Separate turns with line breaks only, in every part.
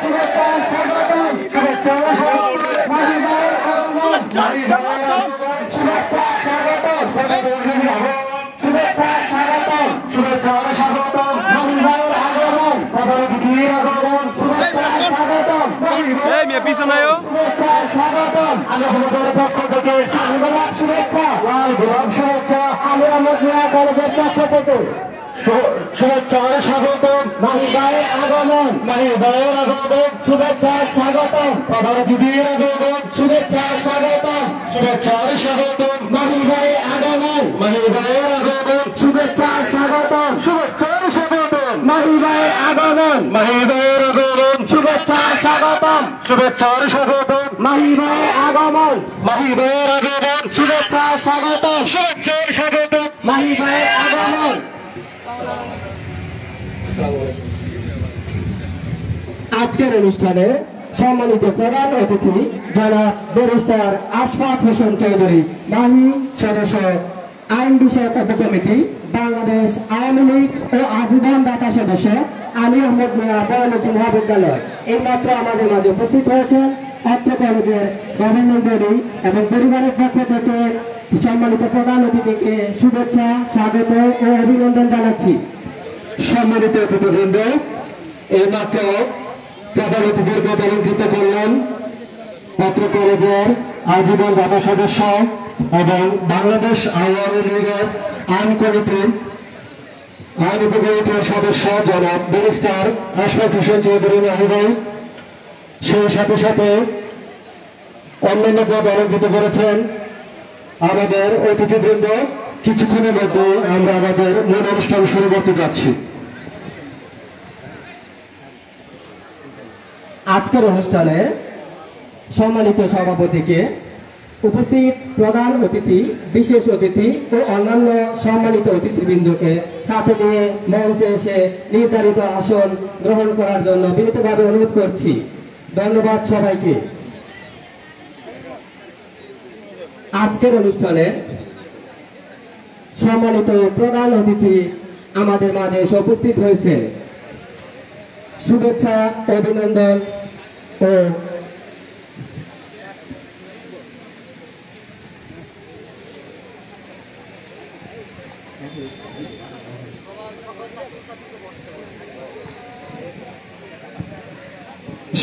শুভেচ্ছা স্বাগতম শুভেচ্ছা মাহি ভাইয়ের আগমন মাহি ভাইয়ের আগমন শুভেচ্ছা স্বাগতম শুভেচ্ছা স্বাগতম শুভেচ্ছা স্বাগতম মাহি ভাইয়ের আগমন প্রধানমন্ত্রীর আগমন শুভেচ্ছা স্বাগতম শুভেচ্ছা স্বাগতম আলী আহমদের পক্ষ থেকে গোলাপ শুভেচ্ছা লাল গোলাপ শুভেচ্ছা আলী আহমদ মিয়া কলেজের পক্ষ থেকে শুভেচ্ছা স্বাগতম মাহি ভাইয়ের আগমন মাহি ভাইয়ের আগমন শুভেচ্ছা স্বাগতম প্রধানমন্ত্রীর আগমন শুভেচ্ছা স্বাগতম শুভেচ্ছা স্বাগতম মাহি ভাইয়ের আগমন মাহি ভাইয়ের আগমন শুভেচ্ছা স্বাগতম শুভেচ্ছা স্বাগতম মাহি ভাইয়ের আগমন মাহি ভাইয়ের আগমন শুভেচ্ছা স্বাগতম শুভেচ্ছা স্বাগতম মাহি ভাইয়ের আগমন মাহি ভাইয়ের আগমন শুভেচ্ছা স্বাগতম শুভেচ্ছা স্বাগতম মাহি ভাইয়ের আগমন। আজকের অনুষ্ঠানে সম্মানিত প্রধান অতিথি জনাব ব্যারিস্টার আশফাক হোসেন চৌধুরী মাহি সদস্য আইন বিষয়ক উপকমিটি বাংলাদেশ আওয়ামী লীগ ও আজীবন দাতা সদস্য আলী আহমদ মিয়া বহুমুখী মহাবিদ্যালয় এইমাত্র আমাদের মাঝে উপস্থিত হয়েছেন। অত্র কলেজের গভর্নিং বডি এবং পরিবারের পক্ষ থেকে সম্মানিত প্রধান অতিথিকে শুভেচ্ছা স্বাগত ও অভিনন্দন জানাচ্ছি। সম্মানিত অতিথিবৃন্দ, এইমাত্র প্রধান অতিথিকে অলঙ্কৃত করলেন অত্র কলেজের আজীবন দাতা সদস্য এবং বাংলাদেশ আওয়ামী লীগের আইন কমিটির সদস্য জনাব ব্যারিস্টার আশফাক হোসেন চৌধুরী মাহি ভাই। সেই সাথে সাথে অন্যান্য পদ অলঙ্কৃত করেছেন আমাদের অতিথিবৃন্দ। কিছুক্ষণের মধ্যে আমরা আমাদের মূল অনুষ্ঠান শুরু করতে যাচ্ছি। আজকের অনুষ্ঠানে সম্মানিত সভাপতিকে উপস্থিত প্রধান অতিথি বিশেষ অতিথি ও অন্যান্য সম্মানিত অতিথিবৃন্দকে সাথে নিয়ে মঞ্চে এসে নির্ধারিত আসন গ্রহণ করার জন্য বিনীতভাবে অনুরোধ করছি। ধন্যবাদ সবাইকে। আজকের অনুষ্ঠানে সম্মানিত প্রধান অতিথি আমাদের মাঝে এসে উপস্থিত হয়েছেন। শুভেচ্ছা অভিনন্দন ও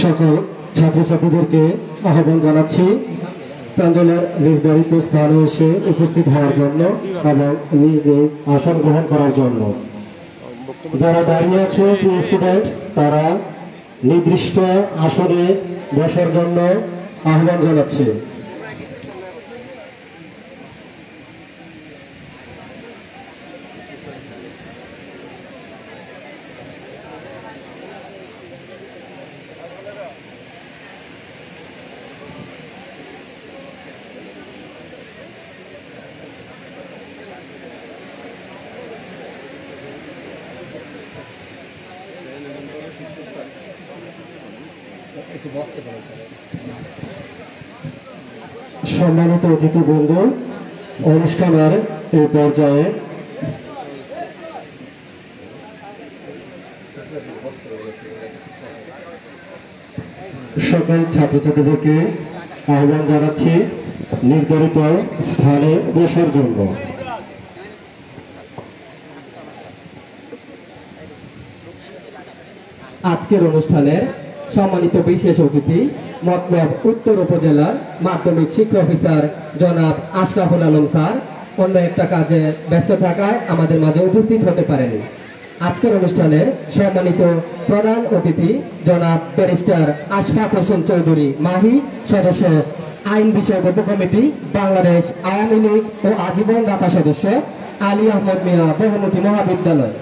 সকল ছাত্রছাত্রীদেরকে আহ্বান জানাচ্ছি প্যান্ডেলের নির্ধারিত স্থানে এসে উপস্থিত হওয়ার জন্য এবং নিজ নিজ আসন গ্রহণ করার জন্য। যারা দাঁড়িয়ে আছে স্টুডেন্ট, তারা নির্দিষ্ট আসনে বসার জন্য আহ্বান জানাচ্ছে। সম্মানিত অতিথিবৃন্দ, অনুষ্ঠানের এই পর্যায়ে সকল ছাত্রছাত্রীদেরকে আহ্বান জানাচ্ছি নির্ধারিত স্থানে বসার জন্য। আজকের অনুষ্ঠানের সম্মানিত বিশেষ অতিথি মতলব উত্তর উপজেলার মাধ্যমিক শিক্ষা অফিসার জনাব আশরাফুল আলম স্যার অন্য একটা কাজে ব্যস্ত থাকায় আমাদের মাঝে উপস্থিত হতে পারেনি। আজকের অনুষ্ঠানের সম্মানিত প্রধান অতিথি জনাব ব্যারিস্টার আশফাক হোসেন চৌধুরী মাহি সদস্য আইন বিষয়ক উপকমিটি বাংলাদেশ আওয়ামী লীগ ও আজীবন দাতা সদস্য আলী আহমদ মিয়া বহুমুখী মহাবিদ্যালয়।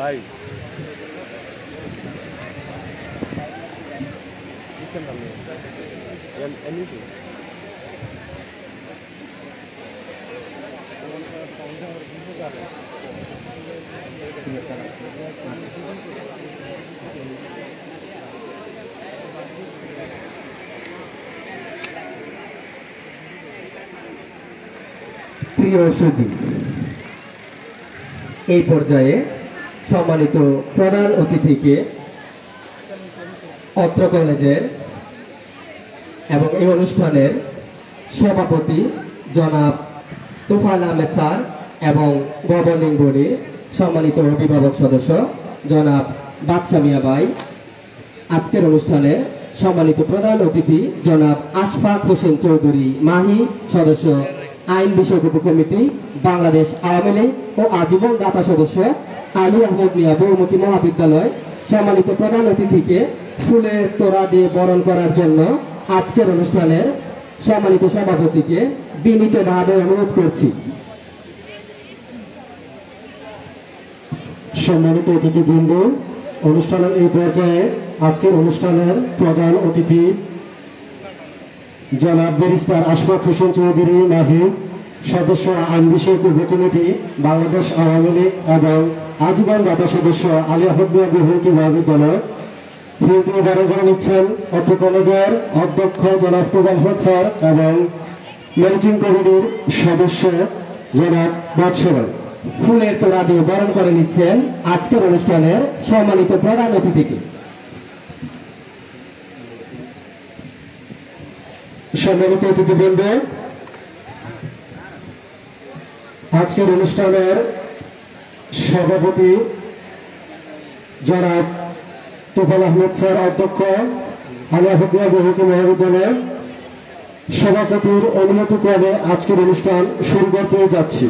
Bye. Anything.
প্রিয় সুধী, এই পর্যায়ে সম্মানিত প্রধান অতিথিকে অত্র কলেজের এবং এই অনুষ্ঠানের সভাপতি জনাব তুফাইল আহমেদ স্যার এবং গভর্নিং বডির সম্মানিত অভিভাবক সদস্য জনাব বাদশা মিয়া ভাই, আজকের অনুষ্ঠানে সম্মানিত প্রধান অতিথি জনাব আশফাক হোসেন চৌধুরী মাহি, সদস্য আইন বিষয়ক উপকমিটি বাংলাদেশ আওয়ামী লীগ ও আজীবন দাতা সদস্য আলী আহমদ মিয়া বহুমুখী মহাবিদ্যালয়, সম্মানিত প্রধান অতিথিকে ফুলের তোড়া দিয়ে বরণ করার জন্য আজকের অনুষ্ঠানের সম্মানিত সভাপতিকে বিনীতভাবে অনুরোধ করছি।
সম্মানিত অতিথিবৃন্দ, অনুষ্ঠানের এই পর্যায়ে আজকের অনুষ্ঠানের প্রধান অতিথি জনাব ব্যারিস্টার আশফাক হোসেন চৌধুরী মাহি, সদস্য আইন বিষয়ক উপকমিটি বাংলাদেশ আওয়ামী লীগ এবং আজীবন দাতা সদস্য আলী আহমদ মিয়া বহুমুখী মহাবিদ্যালয়, ফুলটি ধারণ করে নিচ্ছেন অত্র কলেজের অধ্যক্ষ জনাব তুফাইল আহমেদ স্যার এবং ম্যানেজিং কমিটির সদস্য জনাব বাদশা ভাই।
ফুলের তোড়া দিয়ে বরণ করে নিচ্ছেন আজকের অনুষ্ঠানের সম্মানিত প্রধান অতিথিকে।
সম্মানিত অতিথিবৃন্দ, আজকের অনুষ্ঠানের সভাপতি জনাব তুফাইল আহমেদ স্যার, অধ্যক্ষ আলী আহমদ মিয়া বহুমুখী মহাবিদ্যালয়, সভাপতির অনুমতি ক্রমে আজকের অনুষ্ঠান শুরু করতে যাচ্ছি।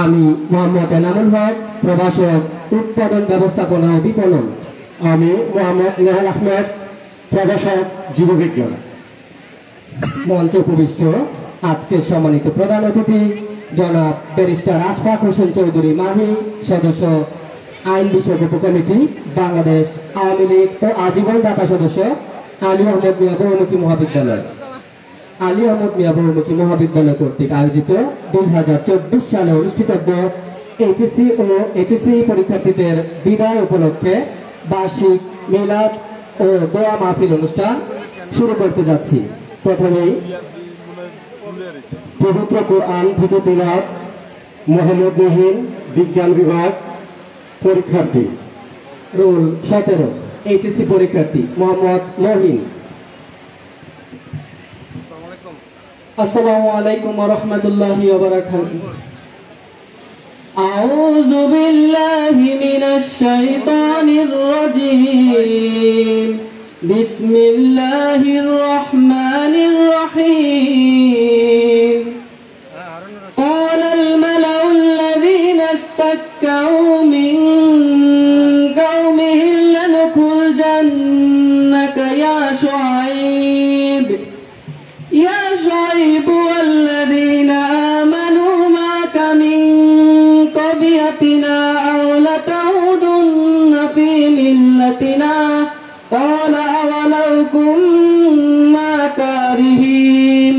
আমি মোহাম্মদ এনামুল হক, প্রভাষক উৎপাদন ব্যবস্থাপনা ও বিপণন।
আমি মোহাম্মদ নেহাল আহমেদ, প্রভাষক জীববিজ্ঞান।
মঞ্চে উপবিষ্ট আজকের সম্মানিত প্রধান অতিথি জনাব ব্যারিস্টার আশফাক হোসেন চৌধুরী মাহি, সদস্য আইন বিষয়ক উপকমিটি বাংলাদেশ আওয়ামী লীগ ও আজীবন দাতা সদস্য আলী আহমদ মিয়া বহুমুখী মহাবিদ্যালয়। আলী আহমদ মিয়া বহুমুখী মহাবিদ্যালয় কর্তৃক আয়োজিত 2024 সালে অনুষ্ঠিতব্য এইচএসসি ও এইচএসসি পরীক্ষার্থীদের বিদায় উপলক্ষে বার্ষিক মিলাদ ও দোয়া মাহফিল অনুষ্ঠান শুরু করতে যাচ্ছি। প্রথমেই
পবিত্র কোরআন থেকে তিলাওয়াত মোহাম্মদ মহিন, বিজ্ঞান বিভাগ, পরীক্ষার্থী।
রোল 17, এইচএসসি পরীক্ষার্থী মোহাম্মদ মহিন।
আসসালামু আলাইকুম ওয়া রাহমাতুল্লাহি ওয়া বারাকাতুহু। আউযু বিল্লাহি মিনাশ শাইতানির রাজীম। বিসমিল্লাহির রহমানির রহিম। قال الملأ الذين استكبروا من قومه لنخرجنك يا شعيب والذين آمنوا معك من قريتنا أو لتعودن في ملتنا قال أولو كنا كارهين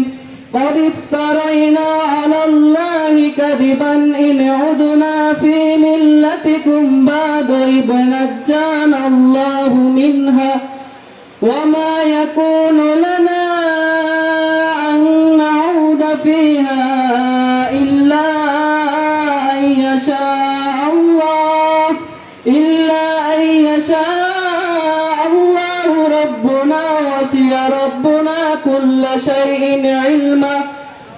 قد افترينا على الله كذبا إن عدنا في ملتكم بعد إذ نجانا الله منها وما يكون لنا أن نعود فيها إلا أن يشاء الله ربنا وسع ربنا كل شيء علما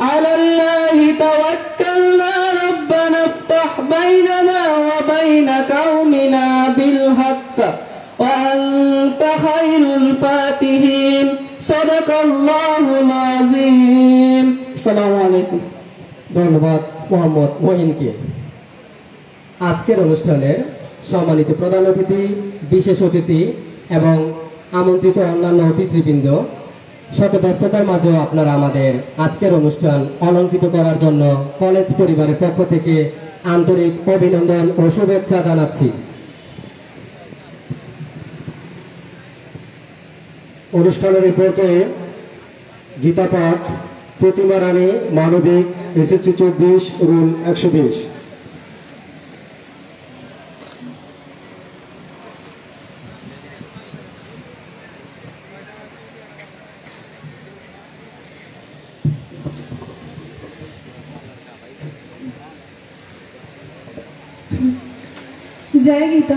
على الله توكلنا ربنا افتح بيننا وبين قومنا بالحق وأنت خير الفاتحين صدق الله العظيم السلام عليكم।
ধন্যবাদ মোহাম্মদ মহিনকে। আজকের অনুষ্ঠানের সম্মানিত প্রধান অতিথি, বিশেষ অতিথি এবং আমন্ত্রিত অন্যান্য অতিথিবৃন্দ, শত ব্যস্ততার মাঝেও আপনারা আমাদের আজকের অনুষ্ঠান অলঙ্কৃত করার জন্য কলেজ পরিবারের পক্ষ থেকে আন্তরিক অভিনন্দন ও শুভেচ্ছা জানাচ্ছি।
অনুষ্ঠানের এই পর্যায়ে গীতা পাঠ প্রতিমা রানী, মানবিক, এসএসসি 24, রুল 120।
जय गीता।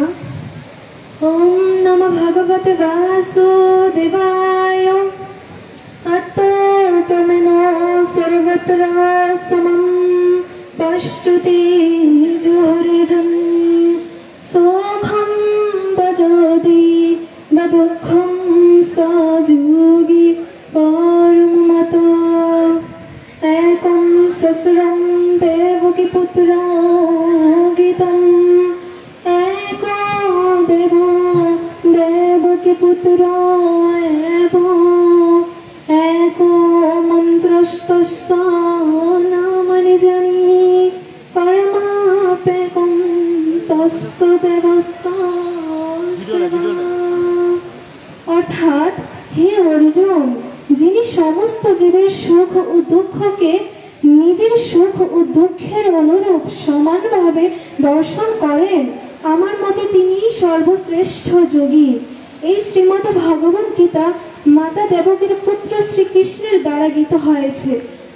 ओम नमो भगवते वासुदेवाय। अतो तमेनो सर्वत्र समं पश्यति जोहरिजं सोखं भजति दुःखं सयोगी परमतो। एकं ससुरं देवकी पुत्रा गीतम् एको देवो देवकी पुत्रा एवो एको मन्त्रस्तस्य नामानि जानी परमापेकं तस्य देवस्य অর্থাৎ হে অর্জুন, যিনি সমস্ত জীবের সুখ ও দুঃখকে নিজের সুখ ও দুঃখের অনুরূপ সমানভাবে দর্শন করেন, আমার মতে তিনি সর্বশ্রেষ্ঠ যোগী। এই শ্রীমদ্ ভগবদ গীতা মাতা দেবকীর পুত্র শ্রীকৃষ্ণের দ্বারা গীত হয়েছে।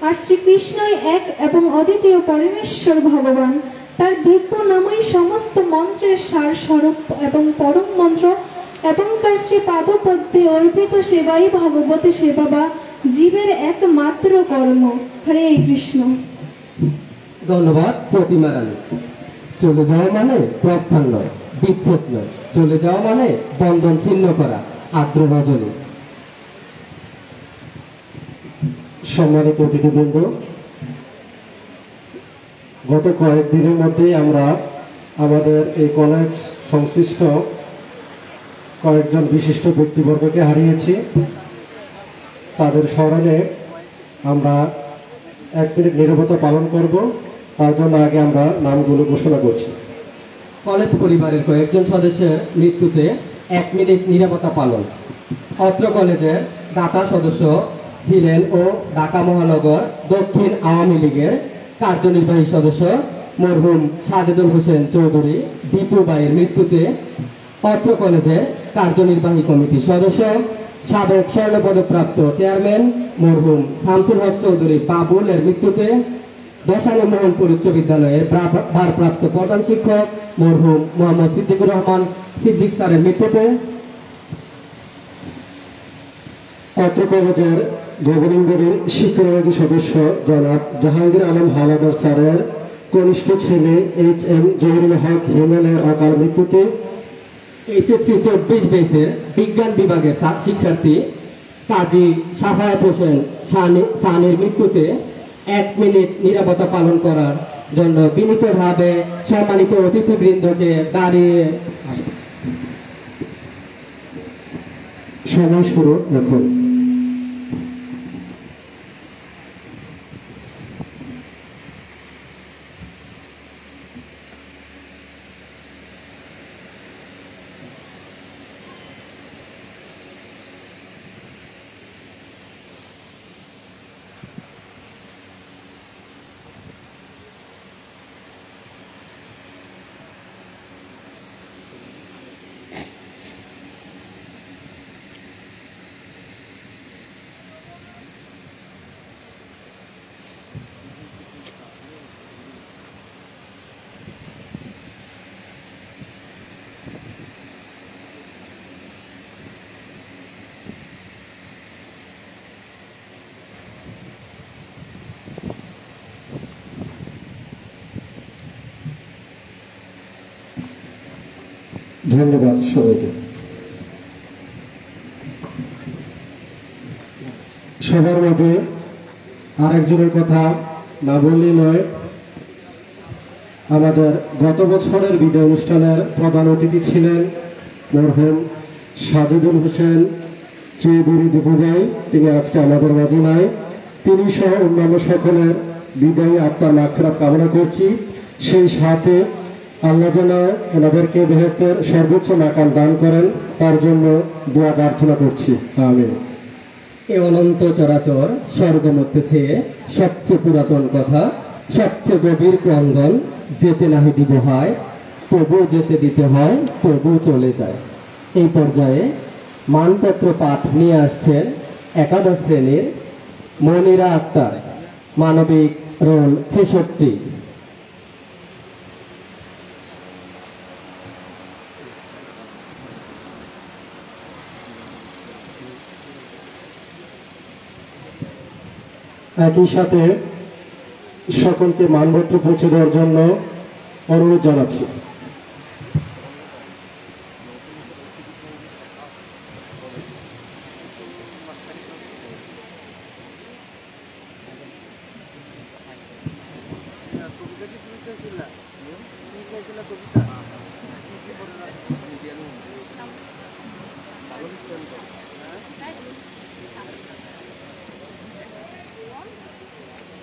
আর শ্রীকৃষ্ণই এক এবং অদ্বিতীয় পরমেশ্বর ভগবান। তার দিব্য নামই সমস্ত মন্ত্রের সার স্বরূপ এবং পরম মন্ত্র, এবং তার শ্রী পাদপদ্মে অর্পিত সেবাই ভগবতী সেবা বা জীবের একমাত্র কর্ম। হরে কৃষ্ণ।
ধন্যবাদ প্রতিমা রানী। চলে যাওয়া মানে প্রস্থান নয়, বিচ্ছেদ নয়। চলে যাওয়া মানে বন্ধন ছিন্ন করা। আদ্র রজনী।
সম্মানিত অতিথিবৃন্দ, গত কয়েকদিনের মধ্যেই আমরা আমাদের এই কলেজ সংশ্লিষ্ট কয়েকজন বিশিষ্ট ব্যক্তিবর্গকে হারিয়েছি। তাদের স্মরণে আমরা 1 মিনিট নীরবতা পালন করব। তার জন্য আগে আমরা নামগুলো ঘোষণা করছি।
কলেজ পরিবারের কয়েকজন সদস্যের মৃত্যুতে 1 মিনিট নীরবতা পালন। অত্র কলেজের দাতা সদস্য ছিলেন ও ঢাকা মহানগর দক্ষিণ আওয়ামী লীগের কার্যনির্বাহী সদস্য মরহুম সাজেদুল হোসেন চৌধুরী দীপু ভাইয়ের মৃত্যুতে অত্র কলেজের কার্যনির্বাহী কমিটির সদস্য সাবেক স্বর্ণপদকপ্রাপ্ত চেয়ারম্যান মরহুম শামসুল হক চৌধুরী বাবুলের মৃত্যুতে দশানী মোহনপুর উচ্চ বিদ্যালয়ের ভারপ্রাপ্ত প্রধান শিক্ষক মরহুম মোহাম্মদ সিদ্দিকুর রহমান সিদ্দিক স্যারের মৃত্যুতে
অত্র কলেজের গভর্নিং বডির শিক্ষাবিভাগী সদস্য জনাব জাহাঙ্গীর আলম হাওলাদার স্যারের কনিষ্ঠ ছেলে HM জহিরুল হক হিমেলের অকাল মৃত্যুতে
এইচএসসি 24 বেসের বিজ্ঞান বিভাগের শিক্ষার্থী কাজী সাফায়াত হোসেন সানির মৃত্যুতে 1 মিনিট নীরবতা পালন করার জন্য বিনীতভাবে সম্মানিত অতিথিবৃন্দকে দাঁড়িয়ে
সময় শুরু রাখুন। ধন্যবাদ সবাইকে। সবার মাঝে আরেকজনের কথা না বললেই নয়। আমাদের গত বছরের বিদায় অনুষ্ঠানের প্রধান অতিথি ছিলেন মরহুম সাজেদুল হোসেন চৌধুরী দীপু ভাই। তিনি আজকে আমাদের মাঝে নাই। তিনি সহ অন্যান্য সকলের বিদায়ী আত্মার মাগফিরাত কামনা করছি। সেই সাথে আল্লাহ যেন ওনাদেরকে বেহেশতের সর্বোচ্চ মাকাম দান করেন, তার জন্য দোয়া প্রার্থনা করছি। আমিন।
এ অনন্ত চরাচর স্বর্গমধ্যে চেয়ে সবচেয়ে পুরাতন কথা, সবচেয়ে গভীর ক্রন্দন, যেতে নাহি দিব হয়, তবু যেতে দিতে হয়, তবু চলে যায়। এই পর্যায়ে মানপত্র পাঠ নিয়ে আসছেন 11 শ্রেণীর মনিরা আক্তার, মানবিক রোল 66।
একই সাথে সকলকে মানপত্র পৌঁছে দেওয়ার জন্য অনুরোধ জানাচ্ছি।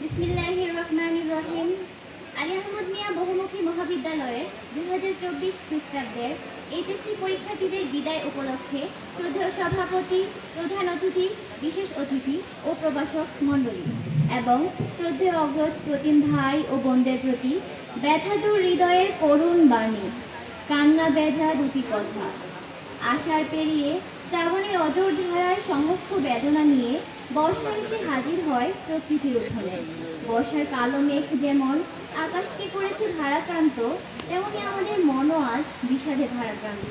বিসমিল্লাহির রহমানির রহিম। আলী আহমদ মিয়া বহুমুখী মহাবিদ্যালয়ের 2024 খ্রিস্টাব্দের এইচএসসি পরীক্ষার্থীদের বিদায় উপলক্ষে শ্রদ্ধেয় সভাপতি, প্রধান অতিথি, বিশেষ অতিথি ও প্রভাষক মণ্ডলী এবং শ্রদ্ধেয় অগ্রজ প্রতিম ভাই ও বোনদের প্রতি ব্যথাতুর হৃদয়ের করুণ বাণী। কান্না বেজা দুটি কথা। আষাঢ় পেরিয়ে শ্রাবণের অজর ধারায় সমস্ত বেদনা নিয়ে বর্ষা এসে হাজির হয় প্রকৃতির উঠোনে। বর্ষার কালো মেঘ যেমন আকাশকে করেছে ভারাক্রান্ত, তেমনি আমাদের মনও আজ বিষাদে ভারাক্রান্ত।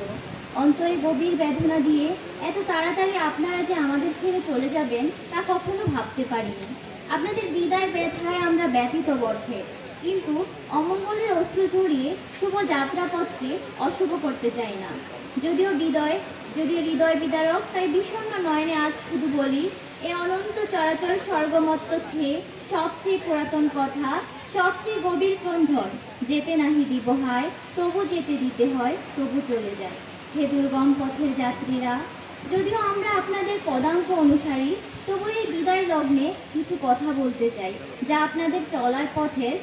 অন্তরে গভীর বেদনা দিয়ে এত তাড়াতাড়ি আপনারা যে আমাদের ছেড়ে চলে যাবেন তা কখনো ভাবতে পারিনি। আপনাদের বিদায় ব্যথায় আমরা ব্যথিত বটে, কিন্তু অমঙ্গলের অশ্রু ঝরিয়ে শুভ যাত্রাপথকে অশুভ করতে চাই না। যদিও হৃদয় বিদারক, তাই বিষণ্ণ নয়নে আজ শুধু বলি, এ অনন্ত চরাচর স্বর্গমত্ত ছেয়ে সবচেয়ে পুরাতন কথা, সবচেয়ে গভীর ক্রন্ধন, যেতে নাহি দিব হায়, তবু যেতে দিতে হয়, তবু চলে যায়। হে দুর্গম পথের যাত্রীরা, যদিও আমরা আপনাদের পদাঙ্ক অনুসারী, তবু এই বিদায় লগ্নে কিছু কথা বলতে চাই, যা আপনাদের চলার পথের